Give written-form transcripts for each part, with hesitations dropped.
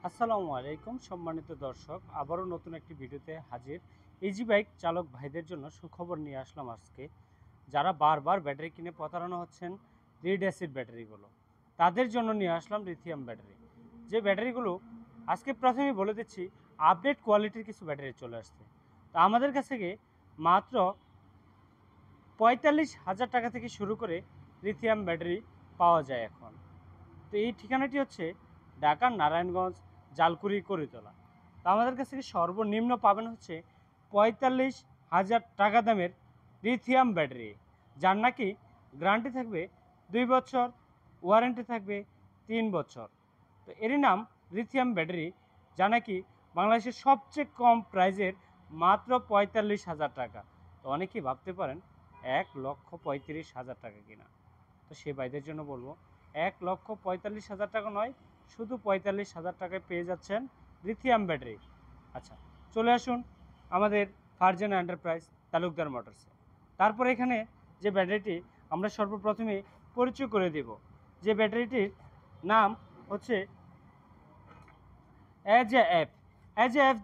আসসালামু আলাইকুম সম্মানিত দর্শক, আবারও নতুন একটি ভিডিওতে হাজির। ইজি বাইক চালক ভাইদের জন্য সুখবর নিয়ে আসলাম আজকে। যারা বারবার ব্যাটারি কিনে প্রতারণা হচ্ছেন লিড অ্যাসিড ব্যাটারিগুলো, তাদের জন্য নিয়ে আসলাম লিথিয়াম ব্যাটারি। যে ব্যাটারিগুলো আজকে প্রথমেই বলে দিচ্ছি, আপডেট কোয়ালিটির কিছু ব্যাটারি চলে আসছে। তা আমাদের কাছ থেকে মাত্র 45,000 টাকা থেকে শুরু করে লিথিয়াম ব্যাটারি পাওয়া যায় এখন। তো এই ঠিকানাটি হচ্ছে ঢাকার নারায়ণগঞ্জ, জালকুড়ি, করিতলা। তো আমাদের কাছ থেকে সর্বনিম্ন পাবেন হচ্ছে 45,000 টাকা দামের লিথিয়াম ব্যাটারি, যার নাকি গ্যারান্টি থাকবে 2 বছর, ওয়ারেন্টি থাকবে 3 বছর। তো এরই নাম লিথিয়াম ব্যাটারি, যা নাকি বাংলাদেশের সবচেয়ে কম প্রাইজের মাত্র 45,000 টাকা। তো অনেকেই ভাবতে পারেন 1,35,000 টাকা কিনা। তো সে ভাইদের জন্য বলবো 1,45,000 টাকা নয়, শুধু 45,000 টাকায় পেয়ে যাচ্ছেন লিথিয়াম ব্যাটারি। আচ্ছা, চলে আসুন আমাদের ফারজানা এন্টারপ্রাইজ তালুকদার মোটরসে। তারপর এখানে যে ব্যাটারিটি আমরা সর্বপ্রথমে পরিচয় করে দেব, যে ব্যাটারিটির নাম হচ্ছে এজ এ এফ।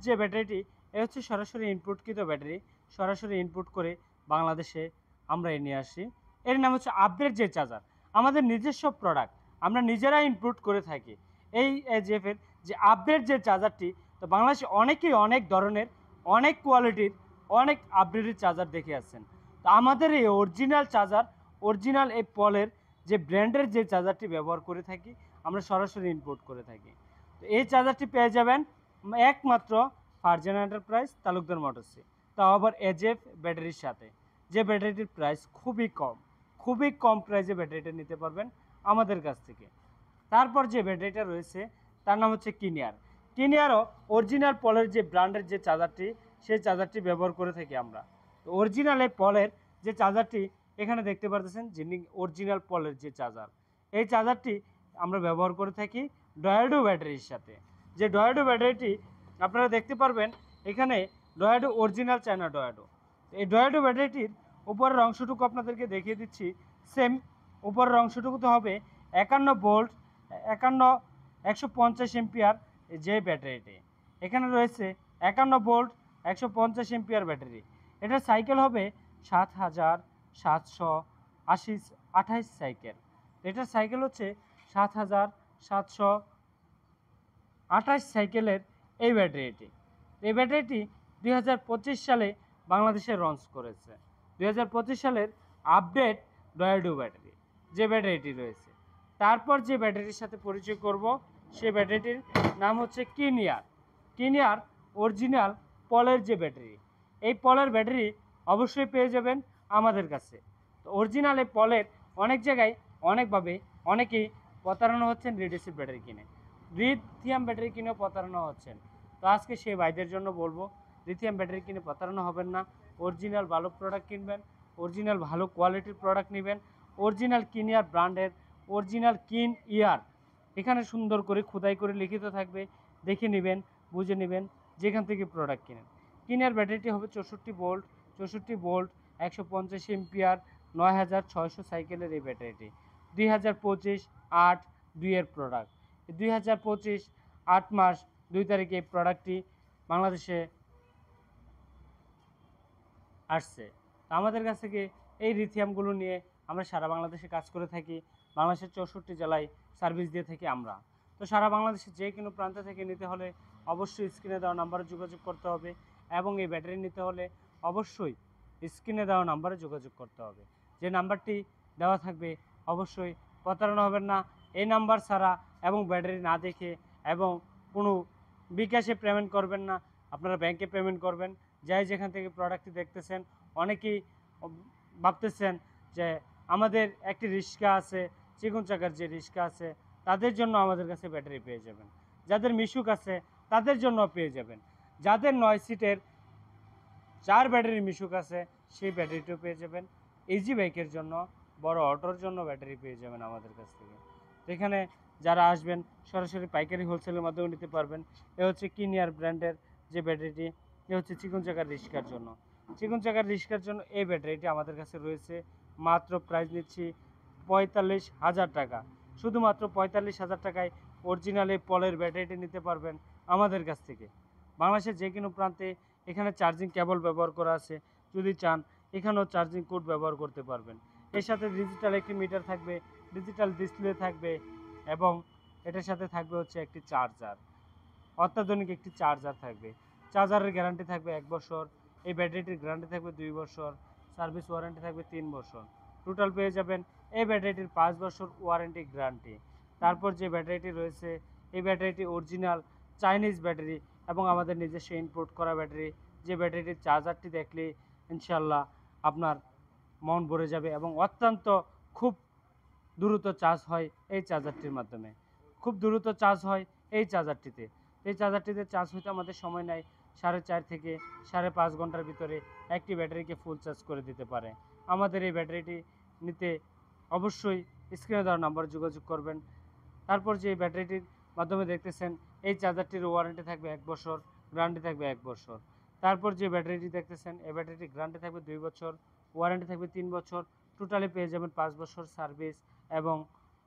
যে ব্যাটারিটি, এ হচ্ছে সরাসরি ইনপুটকৃত ব্যাটারি, সরাসরি ইনপুট করে বাংলাদেশে আমরা নিয়ে আসি। এর নাম হচ্ছে আপডেট যে চার্জার, আমাদের নিজস্ব প্রোডাক্ট, আমরা নিজেরাই ইনপুট করে থাকি। এই এজএফ এর যে আপডেট যে চার্জারটি, তো বাংলাদেশে অনেকেই অনেক ধরনের, অনেক কোয়ালিটির, অনেক আপডেটেড চার্জার দেখে আসছেন। তো আমাদের এই অরিজিনাল চার্জার, অরিজিনাল এই পলের যে ব্র্যান্ডের যে চার্জারটি ব্যবহার করে থাকি, আমরা সরাসরি ইনপুট করে থাকি। তো এই চার্জারটি পেয়ে যাবেন একমাত্র ফারজানা এন্টারপ্রাইজ তালুকদার মোটরসে, তাও আবার এজএফ ব্যাটারির সাথে। যে ব্যাটারিটির প্রাইস খুবই কম, খুবই কম প্রাইসে ব্যাটারিটা নিতে পারবেন আমাদের কাছ থেকে। তারপর যে ব্যাটারিটা রয়েছে তার নাম হচ্ছে কিনিয়ার। কিনিয়ারও অরিজিনাল পলের যে ব্র্যান্ডের যে চার্জারটি, সেই চার্জারটি ব্যবহার করে থাকি আমরা। তো অরিজিনাল এই পলের যে চার্জারটি এখানে দেখতে পারতেছেন, যিনি অরিজিনাল পলের যে চার্জার, এই চার্জারটি আমরা ব্যবহার করে থাকি ডয়াডো ব্যাটারির সাথে। যে ডয়াডো ব্যাটারিটি আপনারা দেখতে পারবেন এখানে, ডয়াডো অরিজিনাল চায়না ডয়াডো। এই ডয়াডো ব্যাটারিটির উপরের অংশটুকু আপনাদেরকে দেখিয়ে দিচ্ছি। সেম উপরের অংশটুকুতে হবে 51 ভোল্ট, 150 এম্পিয়ার যে ব্যাটারিটি। এখানে রয়েছে 51 ভোল্ট 150 এম্পিয়ার ব্যাটারি। এটার সাইকেল হবে 7,728 সাইকেল। এটার সাইকেল হচ্ছে 7,728 সাইকেলের এই ব্যাটারিটি। এই ব্যাটারিটি 2025 সালে বাংলাদেশে লঞ্চ করেছে। 2025 সালের আপডেট ডয়াডো ব্যাটারি যে ব্যাটারিটি রয়েছে। তারপর যে ব্যাটারির সাথে পরিচয় করব, সে ব্যাটারিটির নাম হচ্ছে কিনিয়ার। কিনিয়ার অরিজিনাল পলের যে ব্যাটারি, এই পলের ব্যাটারি অবশ্যই পেয়ে যাবেন আমাদের কাছে। তো অরিজিনাল এই পলের অনেক জায়গায় অনেকভাবে অনেকেই প্রতারণা হচ্ছেন লিড অ্যাসিড ব্যাটারি কিনে, লিথিয়াম ব্যাটারি কিনেও প্রতারণা হচ্ছেন। তো আজকে সেই ভাইদের জন্য বলবো, লিথিয়াম ব্যাটারি কিনে প্রতারণা হবেন না, অরিজিনাল ভালো প্রোডাক্ট কিনবেন, অরিজিনাল ভালো কোয়ালিটির প্রোডাক্ট নেবেন। অরিজিনাল কিনিয়ার ব্র্যান্ডের অরিজিনাল কিন ইয়ার এখানে সুন্দর করে খোদাই করে লিখিত থাকবে, দেখে নেবেন, বুঝে নেবেন যেখান থেকে প্রোডাক্ট কিনেন। কিনিয়ার ব্যাটারিটি হবে 64 ভোল্ট, 64 ভোল্ট 150 এম্পিয়ার, 9,600 সাইকেলের এই ব্যাটারিটি। 2025-8-2 প্রোডাক্ট। 2025 8 মাস 2 তারিখে এই প্রোডাক্টটি বাংলাদেশে আসছে। তো আমাদের কাছ থেকে এই লিথিয়ামগুলো নিয়ে আমরা সারা বাংলাদেশে কাজ করে থাকি। বাংলাদেশের 64 জেলায় সার্ভিস দিয়ে থাকি আমরা। তো সারা বাংলাদেশে যে কোনো প্রান্ত থেকে নিতে হলে অবশ্যই স্ক্রিনে দেওয়া নাম্বারে যোগাযোগ করতে হবে, এবং এই ব্যাটারি নিতে হলে অবশ্যই স্ক্রিনে দেওয়া নাম্বারে যোগাযোগ করতে হবে। যে নাম্বারটি দেওয়া থাকবে, অবশ্যই প্রতারণা হবেন না। এই নাম্বার ছাড়া এবং ব্যাটারি না দেখে এবং কোনো বিকাশে পেমেন্ট করবেন না, আপনারা ব্যাংকে পেমেন্ট করবেন। যাই যেখান থেকে প্রোডাক্টটি দেখতেছেন, অনেকেই ভাবতেছেন যে আমাদের একটি রিক্সা আছে, চিকন চাকার যে রিক্সা আছে, তাদের জন্য আমাদের কাছে ব্যাটারি পেয়ে যাবেন। যাদের মিশুক আছে তাদের জন্য পেয়ে যাবেন। যাদের 9 সিটের 4 ব্যাটারি মিশুক আছে, সেই ব্যাটারিটিও পেয়ে যাবেন। ইজি বাইকের জন্য, বড় অটোর জন্য ব্যাটারি পেয়ে যাবেন আমাদের কাছ থেকে। এখানে যারা আসবেন সরাসরি পাইকারি হোলসেলের মাধ্যমে নিতে পারবেন। এ হচ্ছে কিনিয়ার ব্র্যান্ডের যে ব্যাটারিটি, এ হচ্ছে চিকন চাকার রিক্সার জন্য। চিকন চাকার রিক্সার জন্য এই ব্যাটারিটি আমাদের কাছে রয়েছে। মাত্র প্রাইস নিচ্ছি 45,000 টাকা। শুধুমাত্র 45,000 টাকায় অরিজিনাল এই পলের ব্যাটারিটি নিতে পারবেন আমাদের কাছ থেকে। বাংলাদেশের যে কোনো প্রান্তে এখানে চার্জিং কেবল ব্যবহার করা আছে, যদি চান এখানেও চার্জিং কোড ব্যবহার করতে পারবেন। এর সাথে ডিজিটাল একটি মিটার থাকবে, ডিজিটাল ডিসপ্লে থাকবে এবং এটার সাথে থাকবে হচ্ছে একটি চার্জার, অত্যাধুনিক একটি চার্জার থাকবে। চার্জারের গ্যারান্টি থাকবে 1 বছর, এই ব্যাটারিটির গ্যারান্টি থাকবে 2 বছর, সার্ভিস ওয়ারেন্টি থাকবে 3 বছর। টোটাল পেয়ে যাবেন এই ব্যাটারিটির 5 বছর ওয়ারেন্টি গ্যারান্টি। তারপর যে ব্যাটারিটি রয়েছে, এই ব্যাটারিটি অরিজিনাল চাইনিজ ব্যাটারি এবং আমাদের নিজস্ব ইম্পোর্ট করা ব্যাটারি। যে ব্যাটারিটির চার্জারটি দেখলে ইনশাল্লাহ আপনার মন ভরে যাবে এবং অত্যন্ত খুব দ্রুত চার্জ হয় এই চার্জারটির মাধ্যমে, খুব দ্রুত চার্জ হয় এই চার্জারটিতে। এই চার্জারটিতে চার্জ হইতে আমাদের সময় নেয় 4.5 থেকে 5.5 ঘন্টার ভিতরে একটি ব্যাটারিকে ফুল চার্জ করে দিতে পারে। আমাদের এই ব্যাটারিটি নিতে অবশ্যই স্ক্রিনে দেওয়া নাম্বার যোগাযোগ করবেন। তারপর যে ব্যাটারিটির মাধ্যমে দেখতেছেন, এই চার্জারটির ওয়ারেন্টি থাকবে 1 বছর, গ্যারান্টি থাকবে 1 বছর। তারপর যে ব্যাটারিটি দেখতেছেন, এই ব্যাটারিটির গ্যারান্টি থাকবে 2 বছর, ওয়ারেন্টি থাকবে 3 বছর। টোটালি পেয়ে যাবেন 5 বছর সার্ভিস এবং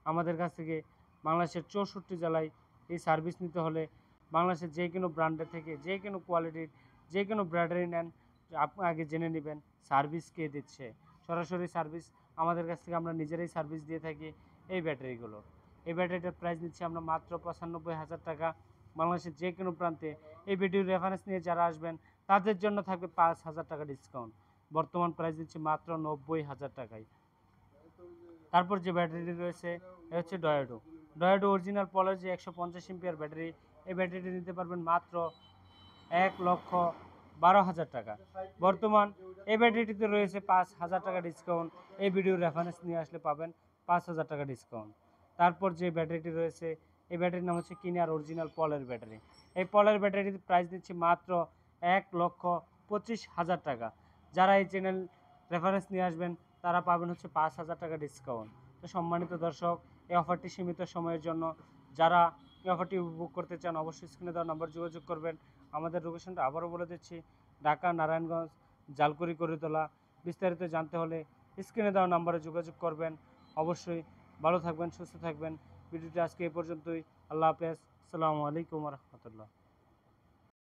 আমাদের কাছ থেকে বাংলাদেশের 64 জেলায় এই সার্ভিস নিতে হলে বাংলাদেশের যে কোনো ব্র্যান্ডের থেকে যে কোনো কোয়ালিটির যে কোনো ব্যাটারি নেন, আপনি আগে জেনে নেবেন সার্ভিস কে দিচ্ছে। সরাসরি সার্ভিস আমাদের কাছ থেকে আমরা নিজেরাই সার্ভিস দিয়ে থাকি এই ব্যাটারিগুলো। এই ব্যাটারিটার প্রাইস নিচ্ছি আমরা মাত্র 95,000 টাকা। বাংলাদেশের যে কোনো প্রান্তে এই ভিডিওর রেফারেন্স নিয়ে যারা আসবেন তাদের জন্য থাকবে 5,000 টাকা ডিসকাউন্ট। বর্তমান প্রাইস দিচ্ছি মাত্র 90,000 টাকায়। তারপর যে ব্যাটারিটি রয়েছে এ হচ্ছে ডয়াডো। ডয়াডো অরিজিনাল পলের যে 150 এমপিআর ব্যাটারি, এই ব্যাটারিটি নিতে পারবেন মাত্র 1,12,000 টাকা। বর্তমান এই ব্যাটারিটিতে রয়েছে 5,000 টাকা ডিসকাউন্ট। এই ভিডিওর রেফারেন্স নিয়ে আসলে পাবেন 5,000 টাকা ডিসকাউন্ট। তারপর যে ব্যাটারিটি রয়েছে, এই ব্যাটারির নাম হচ্ছে কিনিয়ার অরিজিনাল পলের ব্যাটারি। এই পলের ব্যাটারির প্রাইস দিচ্ছি মাত্র 1,25,000 টাকা। যারা এই চ্যানেল রেফারেন্স নিয়ে আসবেন তারা পাবেন হচ্ছে 5,000 টাকা ডিসকাউন্ট। তো সম্মানিত দর্শক, এই অফারটি সীমিত সময়ের জন্য। যারা এই অফারটি উপভোগ করতে চান অবশ্যই স্ক্রিনে দেওয়া নাম্বার যোগাযোগ করবেন। আমাদের লোকেশনটা আবারও বলে দিচ্ছি, ঢাকা নারায়ণগঞ্জ জালকুড়ি করিতলা। বিস্তারিত জানতে হলে স্ক্রিনে দেওয়া নাম্বারে যোগাযোগ করবেন। অবশ্যই ভালো থাকবেন, সুস্থ থাকবেন। ভিডিওটি আজকে এই পর্যন্তই। আল্লাহ হাফেজ। আসসালামু আলাইকুম রহমতুল্লাহ।